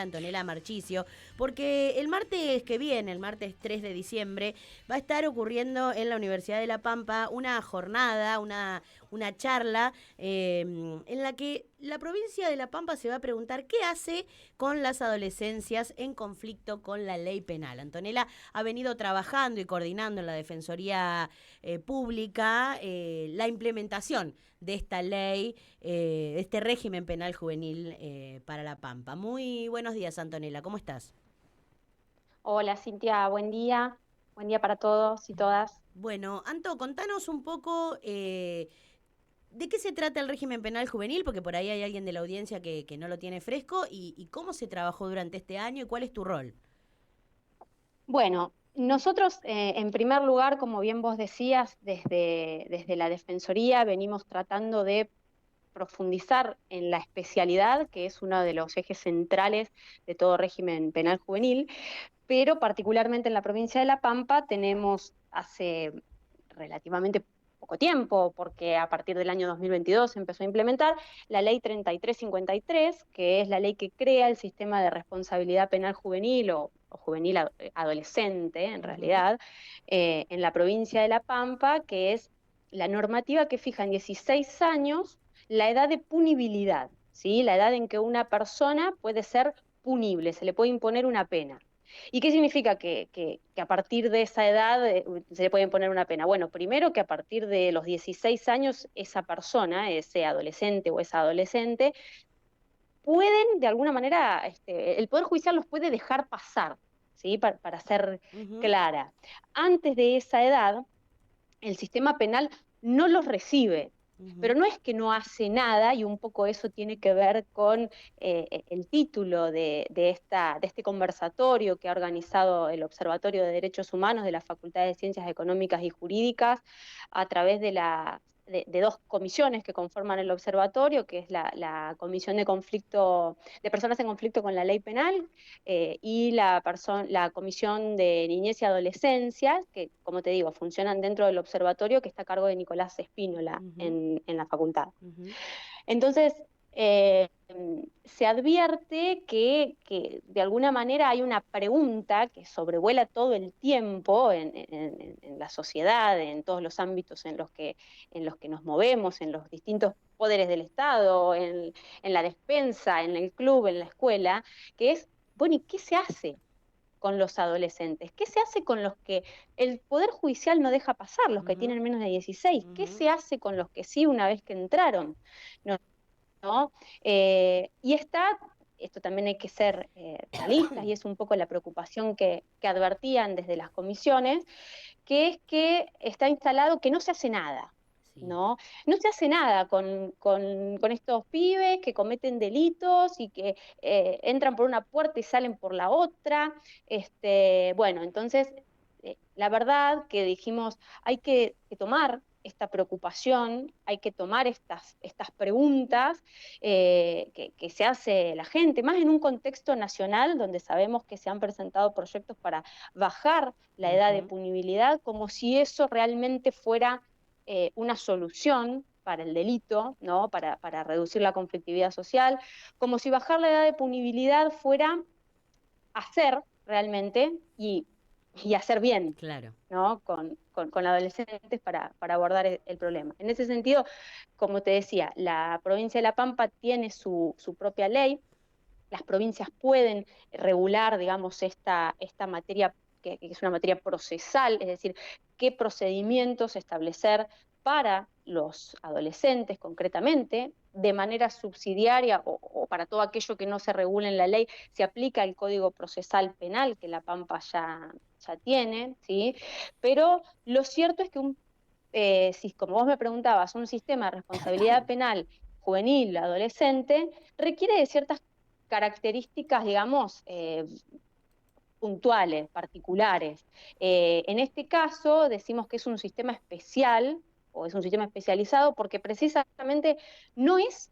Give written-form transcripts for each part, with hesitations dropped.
Antonella Marchisio, porque el martes que viene, el martes 3 de diciembre, va a estar ocurriendo en la Universidad de La Pampa una jornada, una charla en la que la provincia de La Pampa se va a preguntar qué hace con las adolescencias en conflicto con la ley penal. Antonella ha venido trabajando y coordinando en la Defensoría Pública la implementación de esta ley, este régimen penal juvenil para La Pampa. Muy buenos días, Antonella, ¿cómo estás? Hola Cintia, buen día. Buen día para todos y todas. Bueno, Anto, contanos un poco de qué se trata el régimen penal juvenil, porque por ahí hay alguien de la audiencia que no lo tiene fresco, y cómo se trabajó durante este año y cuál es tu rol. Bueno, nosotros en primer lugar, como bien vos decías, desde la Defensoría venimos tratando de profundizar en la especialidad, que es uno de los ejes centrales de todo régimen penal juvenil, pero particularmente en la provincia de La Pampa tenemos hace relativamente poco tiempo, porque a partir del año 2022 se empezó a implementar la ley 3353, que es la ley que crea el sistema de responsabilidad penal juvenil o juvenil adolescente, en Ujú. realidad, en la provincia de La Pampa, que es la normativa que fija en 16 años la edad de punibilidad, ¿sí? La edad en que una persona puede ser punible, se le puede imponer una pena. ¿Y qué significa que a partir de esa edad se le puede imponer una pena? Bueno, primero que a partir de los 16 años esa persona, ese adolescente o esa adolescente, pueden de alguna manera, el Poder Judicial los puede dejar pasar, ¿sí? Para ser Ujú. clara. Antes de esa edad, el sistema penal no los recibe, pero Ujú. no es que no hace nada, y un poco eso tiene que ver con el título de este conversatorio que ha organizado el Observatorio de Derechos Humanos de la Facultad de Ciencias Económicas y Jurídicas a través de dos comisiones que conforman el observatorio, que es la Comisión de Conflicto de Personas en Conflicto con la Ley Penal, y la Comisión de Niñez y Adolescencia, que, como te digo, funcionan dentro del observatorio que está a cargo de Nicolás Espínola Ujú. en la facultad. Ujú. Entonces, se advierte que de alguna manera hay una pregunta que sobrevuela todo el tiempo en la sociedad, en todos los ámbitos en los que nos movemos, en los distintos poderes del Estado, en la despensa, en el club, en la escuela, que es, bueno, ¿y qué se hace con los adolescentes? ¿Qué se hace con los que el Poder Judicial no deja pasar, los que Ujú. tienen menos de 16? ¿Qué Ujú. se hace con los que sí una vez que entraron? ¿No? ¿No? Y esto también hay que ser realistas, y es un poco la preocupación que advertían desde las comisiones, que es que está instalado que no se hace nada. Sí. ¿No? No se hace nada con estos pibes que cometen delitos y que entran por una puerta y salen por la otra. Bueno, entonces, la verdad que dijimos, hay que tomar esta preocupación, hay que tomar estas preguntas que se hace la gente, más en un contexto nacional donde sabemos que se han presentado proyectos para bajar la edad de Ujú. punibilidad, como si eso realmente fuera una solución para el delito, ¿no? Para reducir la conflictividad social, como si bajar la edad de punibilidad fuera hacer realmente y hacer bien, Claro. ¿no? Con adolescentes para abordar el problema. En ese sentido, como te decía, la provincia de La Pampa tiene su propia ley. Las provincias pueden regular, digamos, esta materia que es una materia procesal, es decir, qué procedimientos establecer para los adolescentes concretamente, de manera subsidiaria o para todo aquello que no se regule en la ley, se aplica el Código Procesal Penal que La Pampa ya tiene, ¿sí? Pero lo cierto es que si, como vos me preguntabas, un sistema de responsabilidad penal juvenil, adolescente, requiere de ciertas características, digamos, puntuales, particulares. En este caso, decimos que es un sistema especial o es un sistema especializado porque precisamente no es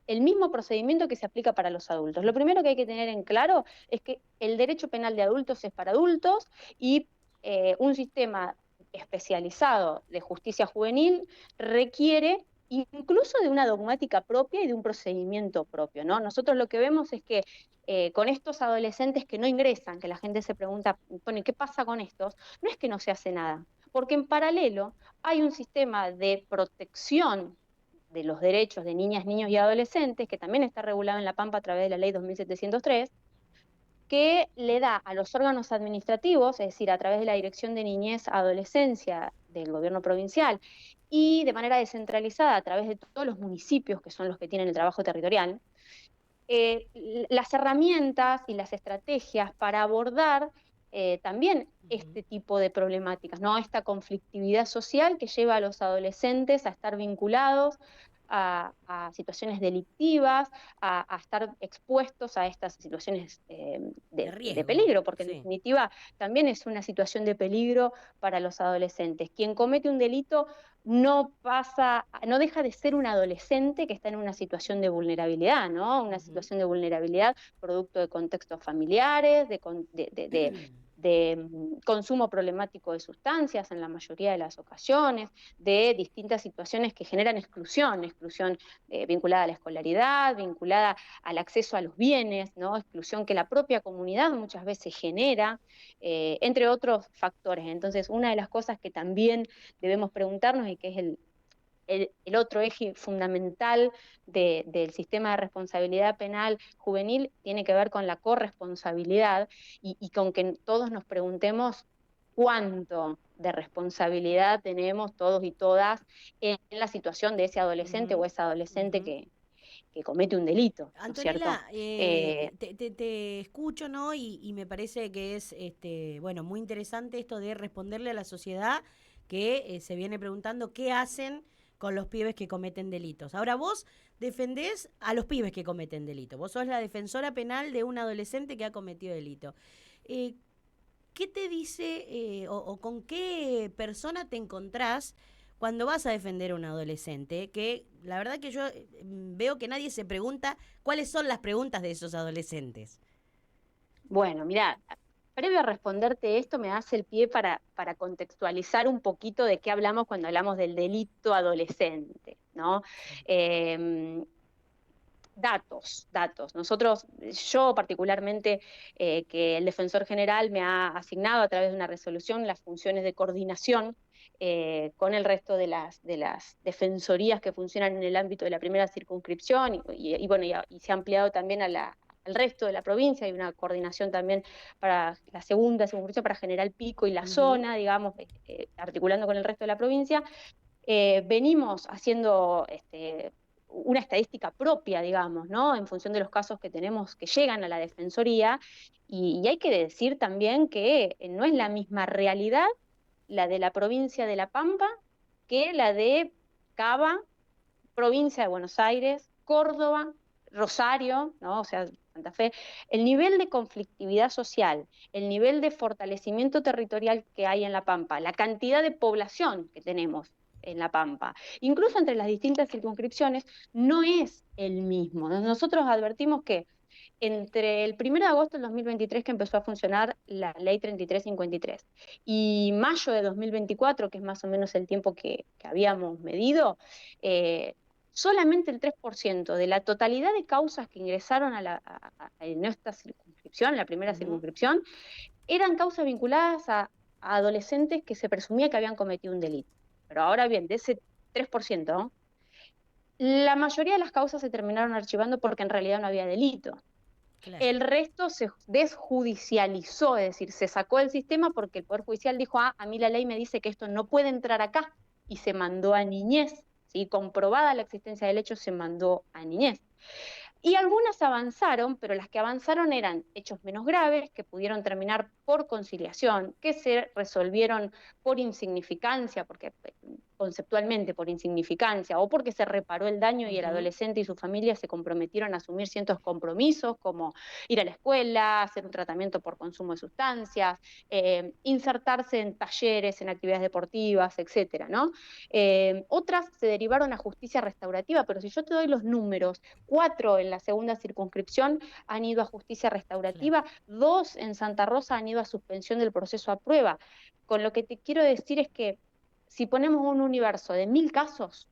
el mismo procedimiento que se aplica para los adultos. Lo primero que hay que tener en claro es que el derecho penal de adultos es para adultos y un sistema especializado de justicia juvenil requiere incluso de una dogmática propia y de un procedimiento propio, ¿no? Nosotros lo que vemos es que con estos adolescentes que no ingresan, que la gente se pregunta, bueno, ¿y qué pasa con estos? No es que no se hace nada, porque en paralelo hay un sistema de protección de los derechos de niñas, niños y adolescentes, que también está regulado en La Pampa a través de la ley 2703, que le da a los órganos administrativos, es decir, a través de la Dirección de Niñez Adolescencia del gobierno provincial y de manera descentralizada a través de todos los municipios, que son los que tienen el trabajo territorial, las herramientas y las estrategias para abordar también este tipo de problemáticas, ¿no? Esta conflictividad social que lleva a los adolescentes a estar vinculados a situaciones delictivas, a estar expuestos a estas situaciones De de riesgo, peligro, porque en sí. definitiva también es una situación de peligro para los adolescentes. Quien comete un delito no deja de ser un adolescente que está en una situación de vulnerabilidad, ¿no? Una situación de vulnerabilidad producto de contextos familiares, de consumo problemático de sustancias en la mayoría de las ocasiones, de distintas situaciones que generan exclusión vinculada a la escolaridad, vinculada al acceso a los bienes, ¿no? Exclusión que la propia comunidad muchas veces genera, entre otros factores. Entonces, una de las cosas que también debemos preguntarnos y que es el otro eje fundamental del sistema de responsabilidad penal juvenil tiene que ver con la corresponsabilidad y con que todos nos preguntemos cuánto de responsabilidad tenemos todos y todas en la situación de ese adolescente o Ujú, esa adolescente ujú. que comete un delito, ¿no es cierto? Antonella, Eh, te escucho, ¿no? Y me parece que es, bueno, muy interesante esto de responderle a la sociedad que se viene preguntando qué hacen con los pibes que cometen delitos. Ahora vos defendés a los pibes que cometen delitos. Vos sos la defensora penal de un adolescente que ha cometido delito. Eh, ¿Qué te dice o con qué persona te encontrás cuando vas a defender a un adolescente? Que la verdad que yo veo que nadie se pregunta cuáles son las preguntas de esos adolescentes. Bueno, mira, previo a responderte esto, me das el pie para contextualizar un poquito de qué hablamos cuando hablamos del delito adolescente, ¿no? Eh, datos. Yo particularmente, que el defensor general me ha asignado a través de una resolución las funciones de coordinación con el resto de las defensorías que funcionan en el ámbito de la primera circunscripción bueno, y se ha ampliado también al resto de la provincia. Hay una coordinación también para la segunda circunscripción, para General Pico y la Ujú, zona, digamos, articulando con el resto de la provincia. Venimos haciendo una estadística propia, digamos, ¿no? En función de los casos que tenemos que llegan a la Defensoría, y hay que decir también que no es la misma realidad la de la provincia de La Pampa que la de Cava, provincia de Buenos Aires, Córdoba, Rosario, ¿no? O sea, Santa Fe. El nivel de conflictividad social, el nivel de fortalecimiento territorial que hay en La Pampa, la cantidad de población que tenemos en La Pampa, incluso entre las distintas circunscripciones, no es el mismo. Nosotros advertimos que entre el 1 de agosto del 2023, que empezó a funcionar la ley 3353, y mayo de 2024, que es más o menos el tiempo que habíamos medido, eh, solamente el 3% de la totalidad de causas que ingresaron en esta circunscripción, la primera ujú. circunscripción, eran causas vinculadas a adolescentes que se presumía que habían cometido un delito. Pero ahora bien, de ese 3%, ¿no? La mayoría de las causas se terminaron archivando porque en realidad no había delito. Claro. El resto se desjudicializó, es decir, se sacó del sistema porque el Poder Judicial dijo, a mí la ley me dice que esto no puede entrar acá, y se mandó a niñez, ¿sí? Comprobada la existencia del hecho, se mandó a niñez. Y algunas avanzaron, pero las que avanzaron eran hechos menos graves, que pudieron terminar por conciliación, que se resolvieron por insignificancia, porque conceptualmente por insignificancia, o porque se reparó el daño y el Ujú. adolescente y su familia se comprometieron a asumir ciertos compromisos, como ir a la escuela, hacer un tratamiento por consumo de sustancias, insertarse en talleres, en actividades deportivas, etcétera, ¿no? Otras se derivaron a justicia restaurativa, pero si yo te doy los números, 4 en la segunda circunscripción han ido a justicia Claro. restaurativa, 2 en Santa Rosa han ido a suspensión del proceso a prueba. Con lo que te quiero decir es que si ponemos un universo de 1000 casos,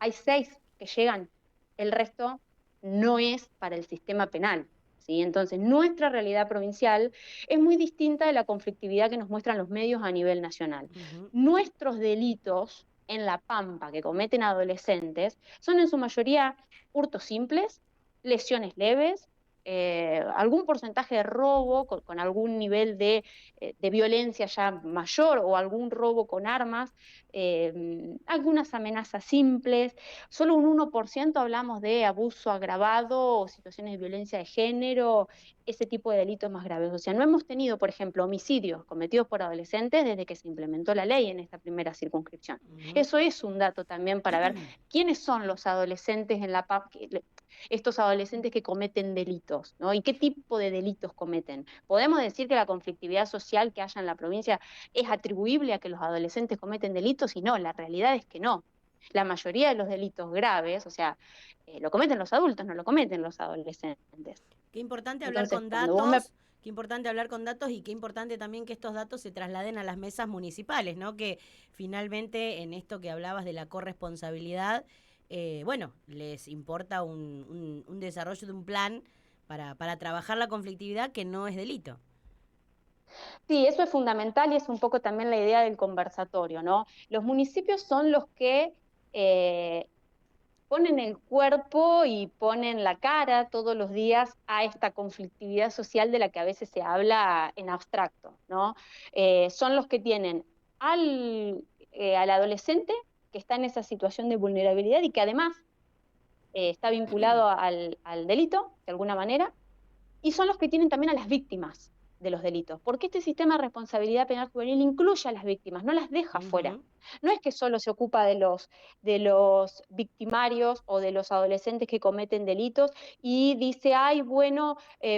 hay 6 que llegan, el resto no es para el sistema penal. ¿Sí? Entonces, nuestra realidad provincial es muy distinta de la conflictividad que nos muestran los medios a nivel nacional. Nuestros delitos en La Pampa que cometen adolescentes son en su mayoría hurtos simples, lesiones leves, algún porcentaje de robo con algún nivel de violencia ya mayor o algún robo con armas, algunas amenazas simples. Solo un 1% hablamos de abuso agravado o situaciones de violencia de género, ese tipo de delitos más graves. O sea, no hemos tenido, por ejemplo, homicidios cometidos por adolescentes desde que se implementó la ley en esta primera circunscripción. Eso es un dato también para ver quiénes son los adolescentes en la PAP, estos adolescentes que cometen delitos, ¿no? Y qué tipo de delitos cometen. ¿Podemos decir que la conflictividad social que haya en la provincia es atribuible a que los adolescentes cometen delitos? Y no, la realidad es que no. La mayoría de los delitos graves, o sea, lo cometen los adultos, no lo cometen los adolescentes. Qué importante hablar Entonces, con cuando vos me... datos, qué importante hablar con datos y qué importante también que estos datos se trasladen a las mesas municipales, ¿no? Que finalmente en esto que hablabas de la corresponsabilidad, bueno, les importa un desarrollo de un plan para trabajar la conflictividad que no es delito. Sí, eso es fundamental y es un poco también la idea del conversatorio, ¿no? Los municipios son los que ponen el cuerpo y ponen la cara todos los días a esta conflictividad social de la que a veces se habla en abstracto, ¿no? Son los que tienen al adolescente que está en esa situación de vulnerabilidad y que además está vinculado al delito, de alguna manera, y son los que tienen también a las víctimas de los delitos, porque este sistema de responsabilidad penal juvenil incluye a las víctimas, no las deja fuera. No es que solo se ocupa de los victimarios o de los adolescentes que cometen delitos y dice, ay, bueno,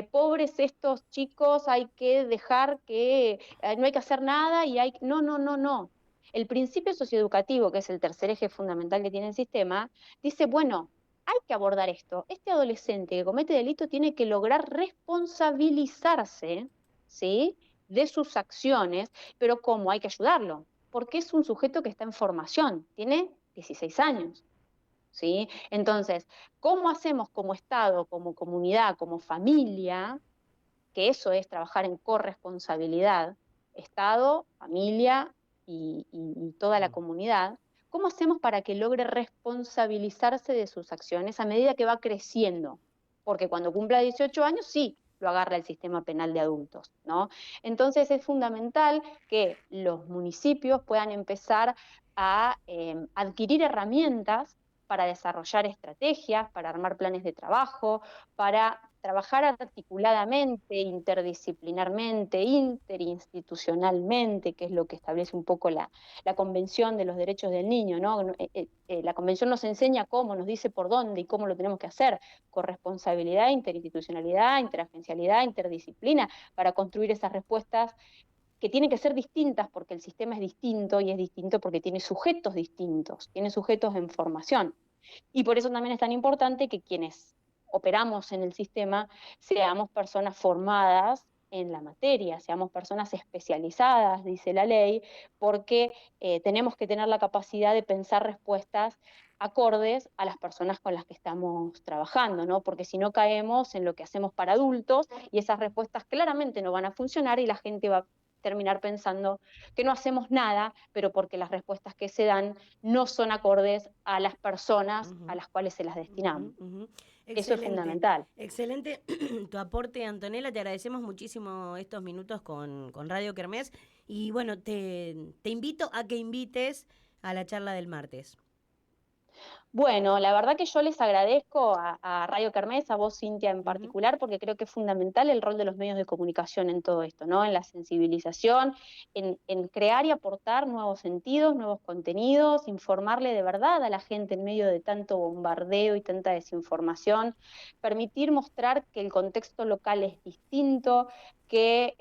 pobres estos chicos, hay que dejar que, no hay que hacer nada y hay... No, no, no, no. El principio socioeducativo, que es el tercer eje fundamental que tiene el sistema, dice, bueno, hay que abordar esto. Este adolescente que comete delito tiene que lograr responsabilizarse, ¿sí?, de sus acciones, pero ¿cómo? Hay que ayudarlo, porque es un sujeto que está en formación, tiene 16 años. ¿Sí? Entonces, ¿cómo hacemos como Estado, como comunidad, como familia, que eso es trabajar en corresponsabilidad, Estado, familia y toda la comunidad? ¿Cómo hacemos para que logre responsabilizarse de sus acciones a medida que va creciendo? Porque cuando cumpla 18 años, sí, lo agarra el sistema penal de adultos, ¿no? Entonces es fundamental que los municipios puedan empezar a adquirir herramientas para desarrollar estrategias, para armar planes de trabajo, para trabajar articuladamente, interdisciplinarmente, interinstitucionalmente, que es lo que establece un poco la Convención de los Derechos del Niño, ¿no? La Convención nos enseña cómo, nos dice por dónde y cómo lo tenemos que hacer, corresponsabilidad, interinstitucionalidad, interagencialidad, interdisciplina, para construir esas respuestas que tienen que ser distintas porque el sistema es distinto y es distinto porque tiene sujetos distintos, tiene sujetos en formación. Y por eso también es tan importante que quienes operamos en el sistema seamos personas formadas en la materia, seamos personas especializadas, dice la ley, porque tenemos que tener la capacidad de pensar respuestas acordes a las personas con las que estamos trabajando, ¿no? Porque si no caemos en lo que hacemos para adultos y esas respuestas claramente no van a funcionar y la gente va a terminar pensando que no hacemos nada, pero porque las respuestas que se dan no son acordes a las personas a las cuales se las destinamos. Eso es Excelente, fundamental. excelente tu aporte, Antonella. Te agradecemos muchísimo estos minutos con Radio Kermés. Y bueno, te invito a que invites a la charla del martes. Bueno, la verdad que yo les agradezco a Radio Kermés, a vos, Cintia, en particular, porque creo que es fundamental el rol de los medios de comunicación en todo esto, ¿no? En la sensibilización, en crear y aportar nuevos sentidos, nuevos contenidos, informarle de verdad a la gente en medio de tanto bombardeo y tanta desinformación, permitir mostrar que el contexto local es distinto, que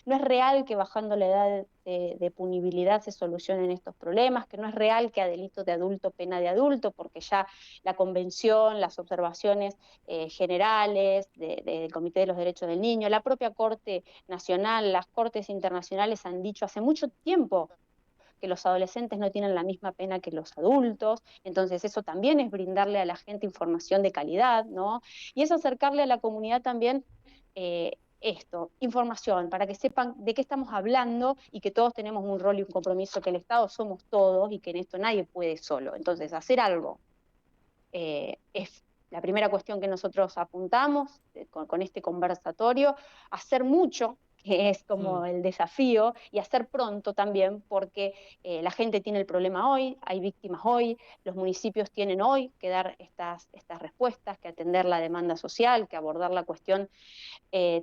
no es real que bajando la edad de punibilidad se solucionen estos problemas, que no es real que a delito de adulto pena de adulto, porque ya la convención, las observaciones generales del Comité de los Derechos del Niño, la propia Corte Nacional, las Cortes Internacionales han dicho hace mucho tiempo que los adolescentes no tienen la misma pena que los adultos, entonces eso también es brindarle a la gente información de calidad, ¿no? Y es acercarle a la comunidad también información, para que sepan de qué estamos hablando y que todos tenemos un rol y un compromiso, que el Estado somos todos y que en esto nadie puede solo. Entonces, hacer algo es la primera cuestión que nosotros apuntamos con este conversatorio, hacer mucho, que es como el desafío, y hacer pronto también, porque la gente tiene el problema hoy, hay víctimas hoy, los municipios tienen hoy que dar estas respuestas, que atender la demanda social, que abordar la cuestión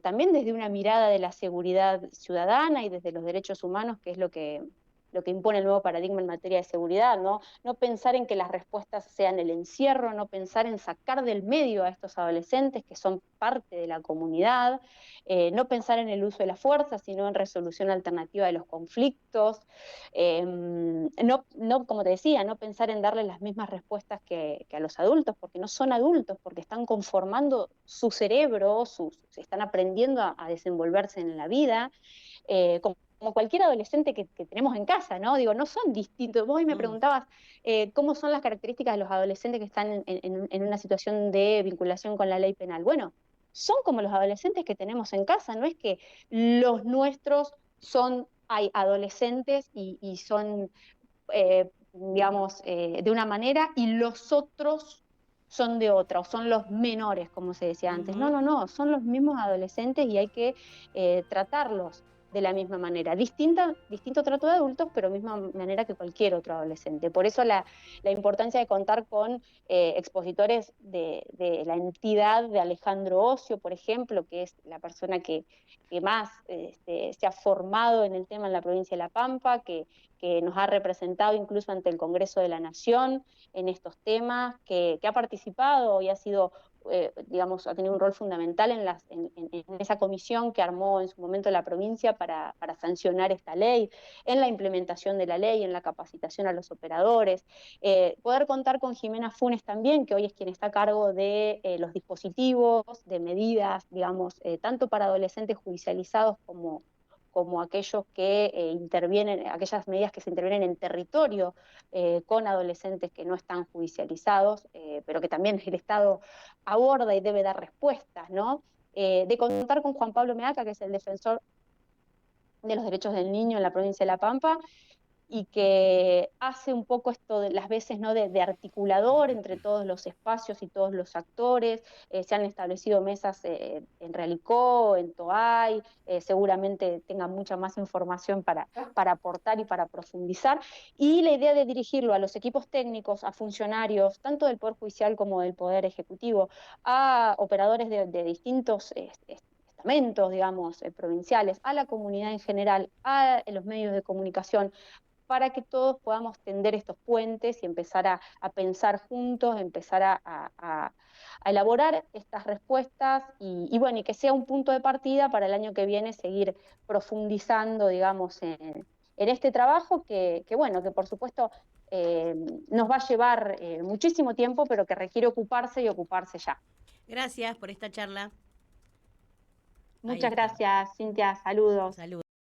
también desde una mirada de la seguridad ciudadana y desde los derechos humanos, que es lo que impone el nuevo paradigma en materia de seguridad, ¿no? No pensar en que las respuestas sean el encierro, no pensar en sacar del medio a estos adolescentes que son parte de la comunidad, no pensar en el uso de la fuerza, sino en resolución alternativa de los conflictos, no, como te decía, no pensar en darles las mismas respuestas que a los adultos, porque no son adultos, porque están conformando su cerebro, están aprendiendo a desenvolverse en la vida, como cualquier adolescente que tenemos en casa, ¿no? Digo, no son distintos. Vos hoy me preguntabas cómo son las características de los adolescentes que están en una situación de vinculación con la ley penal. Bueno, son como los adolescentes que tenemos en casa, no es que los nuestros hay adolescentes y son, digamos, de una manera y los otros son de otra, o son los menores, como se decía antes. No, no, no, son los mismos adolescentes y hay que tratarlos de la misma manera. Distinto trato de adultos, pero misma manera que cualquier otro adolescente. Por eso la importancia de contar con expositores de la entidad de Alejandro Ocio, por ejemplo, que es la persona que más se ha formado en el tema en la provincia de La Pampa, que nos ha representado incluso ante el Congreso de la Nación en estos temas, que ha participado y ha sido, digamos, ha tenido un rol fundamental en esa comisión que armó en su momento la provincia para sancionar esta ley, en la implementación de la ley, en la capacitación a los operadores. Poder contar con Jimena Funes también, que hoy es quien está a cargo de los dispositivos, de medidas, digamos, tanto para adolescentes judicializados como aquellos que intervienen, aquellas medidas que se intervienen en territorio con adolescentes que no están judicializados, pero que también el Estado aborda y debe dar respuestas, ¿no? De contar con Juan Pablo Meaca, que es el defensor de los derechos del niño en la provincia de La Pampa, y que hace un poco esto de las veces, ¿no? de articulador entre todos los espacios y todos los actores. Se han establecido mesas en Realicó, en Toay, seguramente tengan mucha más información para aportar y para profundizar, y la idea de dirigirlo a los equipos técnicos, a funcionarios, tanto del Poder Judicial como del Poder Ejecutivo, a operadores de distintos estamentos, digamos, provinciales, a la comunidad en general, a los medios de comunicación, para que todos podamos tender estos puentes y empezar a pensar juntos, empezar a elaborar estas respuestas y bueno, y que sea un punto de partida para el año que viene seguir profundizando, digamos, en este trabajo que bueno, que por supuesto nos va a llevar muchísimo tiempo, pero que requiere ocuparse y ocuparse ya. Gracias por esta charla. Muchas gracias, Cintia, saludos. Saludos.